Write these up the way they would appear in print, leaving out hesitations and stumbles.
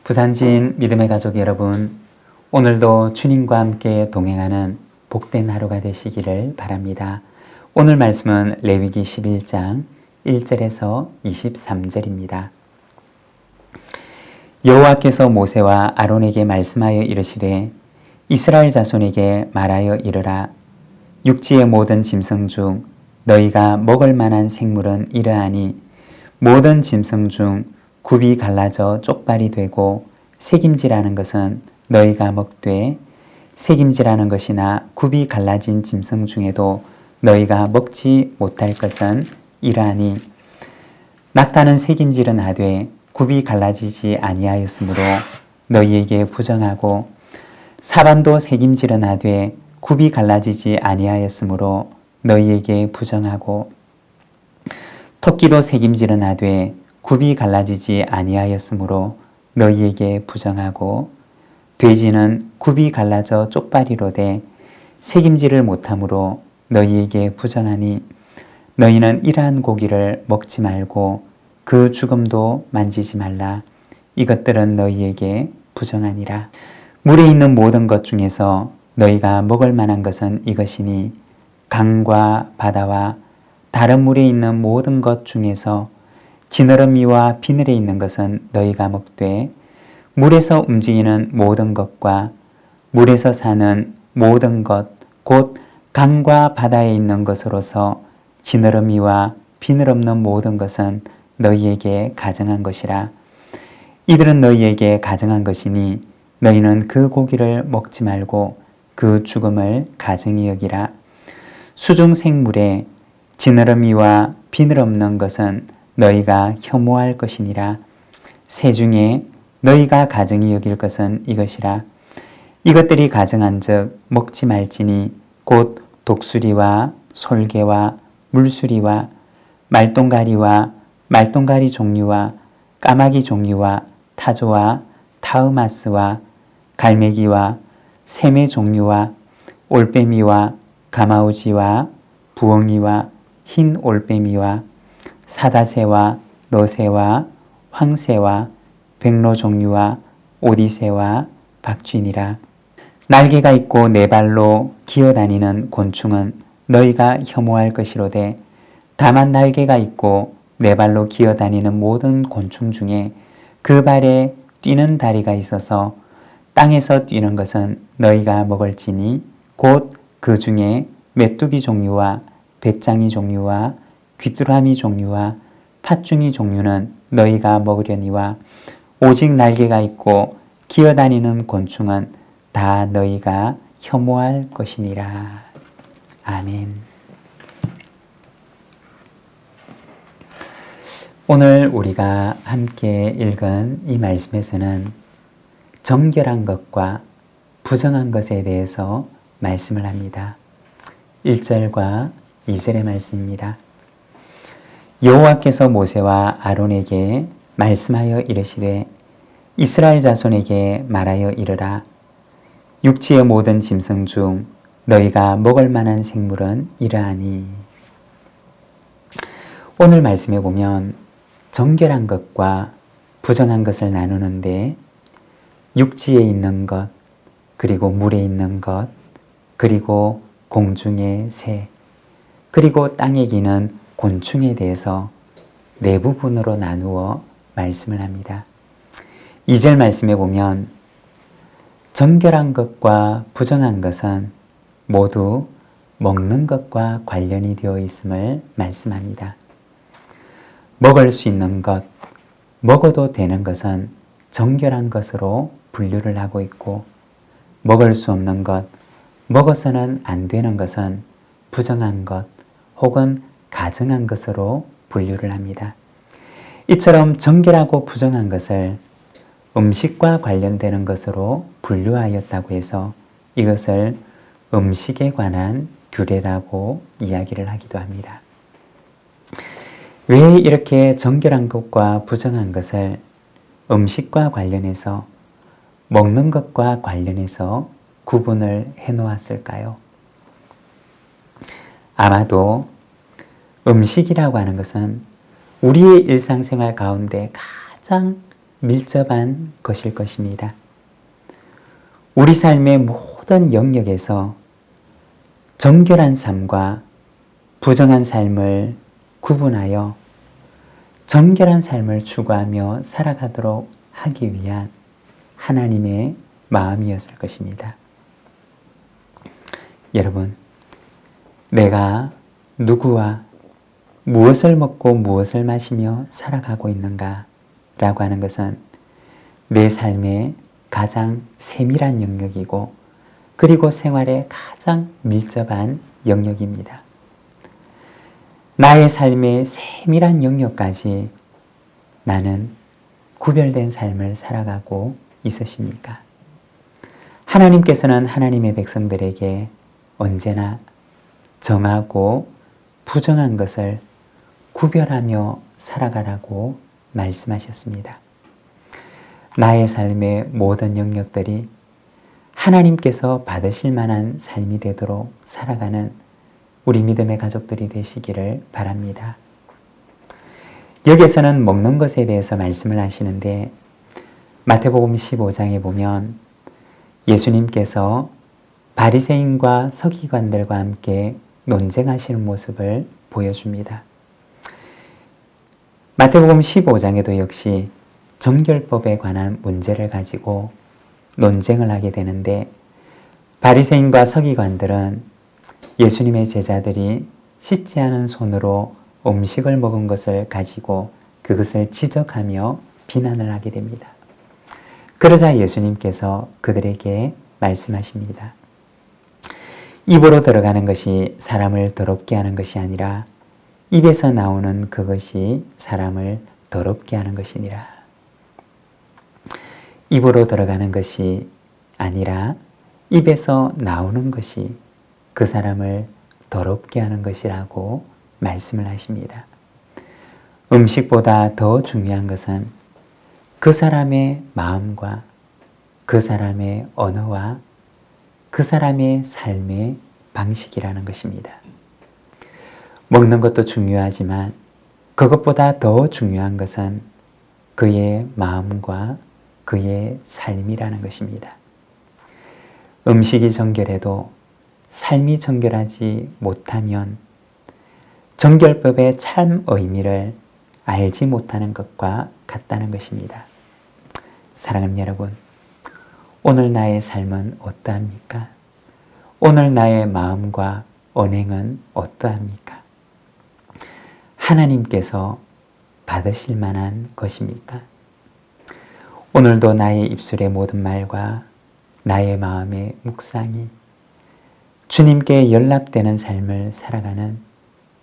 부산지인 믿음의 가족 여러분, 오늘도 주님과 함께 동행하는 복된 하루가 되시기를 바랍니다. 오늘 말씀은 레위기 11장 1절에서 23절입니다. 여호와께서 모세와 아론에게 말씀하여 이르시되 이스라엘 자손에게 말하여 이르라. 육지의 모든 짐승 중 너희가 먹을 만한 생물은 이러하니 모든 짐승 중 굽이 갈라져 쪽발이 되고 새김질하는 것은 너희가 먹되 새김질하는 것이나 굽이 갈라진 짐승 중에도 너희가 먹지 못할 것은 이러하니 낙타는 새김질은 하되 굽이 갈라지지 아니하였으므로 너희에게 부정하고 사반도 새김질은 하되 굽이 갈라지지 아니하였으므로 너희에게 부정하고 토끼도 새김질은 하되 굽이 갈라지지 아니하였으므로 너희에게 부정하고 돼지는 굽이 갈라져 쪽발이로되 새김질을 못하므로 너희에게 부정하니 너희는 이러한 고기를 먹지 말고 그 죽음도 만지지 말라. 이것들은 너희에게 부정하니라. 물에 있는 모든 것 중에서 너희가 먹을 만한 것은 이것이니 강과 바다와 다른 물에 있는 모든 것 중에서 지느러미와 비늘에 있는 것은 너희가 먹되 물에서 움직이는 모든 것과 물에서 사는 모든 것 곧 강과 바다에 있는 것으로서 지느러미와 비늘 없는 모든 것은 너희에게 가증한 것이라. 이들은 너희에게 가증한 것이니 너희는 그 고기를 먹지 말고 그 죽음을 가증히 여기라. 수중 생물에 지느러미와 비늘 없는 것은 너희가 혐오할 것이니라. 새 중에 너희가 가증히 여길 것은 이것이라. 이것들이 가증한즉 먹지 말지니 곧 독수리와 솔개와 물수리와 말똥가리와 말똥가리 종류와 까마귀 종류와 타조와 타흐마스와 갈매기와 샘의 종류와 올빼미와 가마우지와 부엉이와 흰 올빼미와 사다새와 너새와 황새와 백로 종류와 오디새와 박쥐니라. 날개가 있고 네 발로 기어다니는 곤충은 너희가 혐오할 것이로되 다만 날개가 있고 네 발로 기어다니는 모든 곤충 중에 그 발에 뛰는 다리가 있어서 땅에서 뛰는 것은 너희가 먹을지니 곧 그 중에 메뚜기 종류와 배짱이 종류와 귀뚜라미 종류와 팥중이 종류는 너희가 먹으려니와 오직 날개가 있고 기어다니는 곤충은 다 너희가 혐오할 것이니라. 아멘. 오늘 우리가 함께 읽은 이 말씀에서는 정결한 것과 부정한 것에 대해서 말씀을 합니다. 1절과 2절의 말씀입니다. 여호와께서 모세와 아론에게 말씀하여 이르시되 이스라엘 자손에게 말하여 이르라. 육지의 모든 짐승 중 너희가 먹을 만한 생물은 이러하니. 오늘 말씀에 보면 정결한 것과 부정한 것을 나누는데 육지에 있는 것, 그리고 물에 있는 것, 그리고 공중의 새, 그리고 땅에 기는 곤충에 대해서 네 부분으로 나누어 말씀을 합니다. 2절 말씀에 보면 정결한 것과 부정한 것은 모두 먹는 것과 관련이 되어 있음을 말씀합니다. 먹을 수 있는 것, 먹어도 되는 것은 정결한 것으로 분류를 하고 있고 먹을 수 없는 것, 먹어서는 안 되는 것은 부정한 것 혹은 가증한 것으로 분류를 합니다. 이처럼 정결하고 부정한 것을 음식과 관련되는 것으로 분류하였다고 해서 이것을 음식에 관한 규례라고 이야기를 하기도 합니다. 왜 이렇게 정결한 것과 부정한 것을 음식과 관련해서 먹는 것과 관련해서 구분을 해 놓았을까요? 아마도 음식이라고 하는 것은 우리의 일상생활 가운데 가장 밀접한 것일 것입니다. 우리 삶의 모든 영역에서 정결한 삶과 부정한 삶을 구분하여 정결한 삶을 추구하며 살아가도록 하기 위한 하나님의 마음이었을 것입니다. 여러분, 내가 누구와 무엇을 먹고 무엇을 마시며 살아가고 있는가 라고 하는 것은 내 삶의 가장 세밀한 영역이고 그리고 생활의 가장 밀접한 영역입니다. 나의 삶의 세밀한 영역까지 나는 구별된 삶을 살아가고 있으십니까? 하나님께서는 하나님의 백성들에게 언제나 정하고 부정한 것을 구별하며 살아가라고 말씀하셨습니다. 나의 삶의 모든 영역들이 하나님께서 받으실 만한 삶이 되도록 살아가는 우리 믿음의 가족들이 되시기를 바랍니다. 여기에서는 먹는 것에 대해서 말씀을 하시는데 마태복음 15장에 보면 예수님께서 바리새인과 서기관들과 함께 논쟁하시는 모습을 보여줍니다. 마태복음 15장에도 역시 정결법에 관한 문제를 가지고 논쟁을 하게 되는데 바리새인과 서기관들은 예수님의 제자들이 씻지 않은 손으로 음식을 먹은 것을 가지고 그것을 지적하며 비난을 하게 됩니다. 그러자 예수님께서 그들에게 말씀하십니다. 입으로 들어가는 것이 사람을 더럽게 하는 것이 아니라 입에서 나오는 그것이 사람을 더럽게 하는 것이니라. 입으로 들어가는 것이 아니라 입에서 나오는 것이 그 사람을 더럽게 하는 것이라고 말씀을 하십니다. 음식보다 더 중요한 것은 그 사람의 마음과 그 사람의 언어와 그 사람의 삶의 방식이라는 것입니다. 먹는 것도 중요하지만 그것보다 더 중요한 것은 그의 마음과 그의 삶이라는 것입니다. 음식이 정결해도 삶이 정결하지 못하면 정결법의 참 의미를 알지 못하는 것과 같다는 것입니다. 사랑하는 여러분, 오늘 나의 삶은 어떠합니까? 오늘 나의 마음과 언행은 어떠합니까? 하나님께서 받으실 만한 것입니까? 오늘도 나의 입술의 모든 말과 나의 마음의 묵상이 주님께 연락되는 삶을 살아가는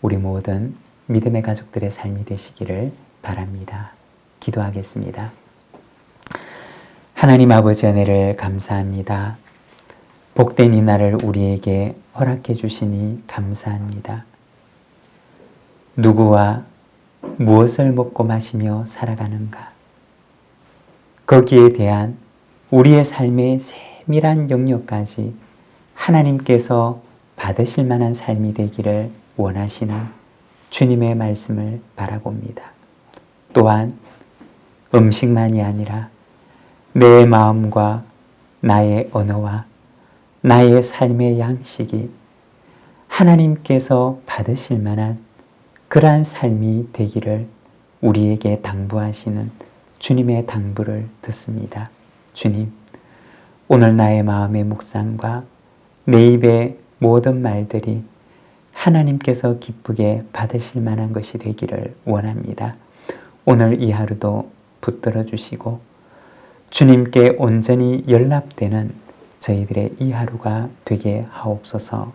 우리 모든 믿음의 가족들의 삶이 되시기를 바랍니다. 기도하겠습니다. 하나님 아버지 은혜를 감사합니다. 복된 이 날을 우리에게 허락해 주시니 감사합니다. 누구와 무엇을 먹고 마시며 살아가는가? 거기에 대한 우리의 삶의 세밀한 영역까지 하나님께서 받으실 만한 삶이 되기를 원하시는 주님의 말씀을 바라봅니다. 또한 음식만이 아니라 내 마음과 나의 언어와 나의 삶의 양식이 하나님께서 받으실 만한 그러한 삶이 되기를 우리에게 당부하시는 주님의 당부를 듣습니다. 주님, 오늘 나의 마음의 묵상과 내 입의 모든 말들이 하나님께서 기쁘게 받으실 만한 것이 되기를 원합니다. 오늘 이 하루도 붙들어 주시고 주님께 온전히 연락되는 저희들의 이 하루가 되게 하옵소서.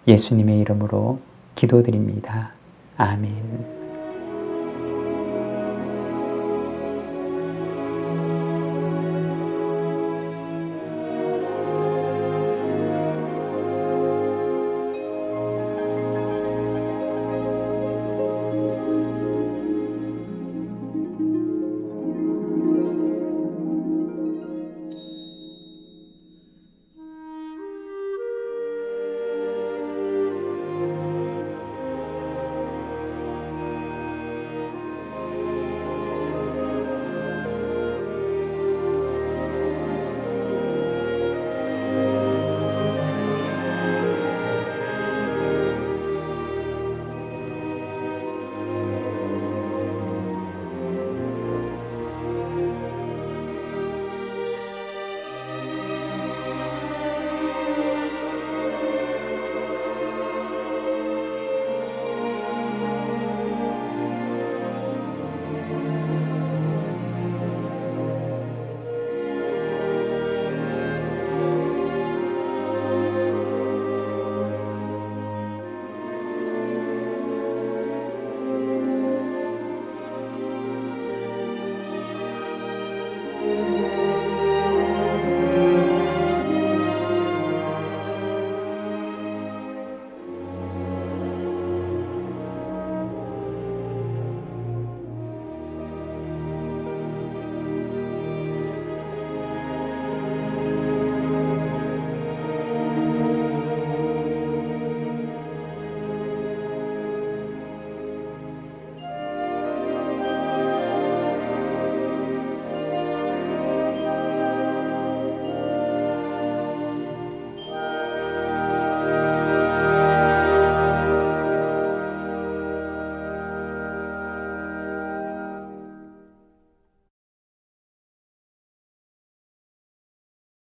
예수님의 이름으로 기도드립니다. 아멘.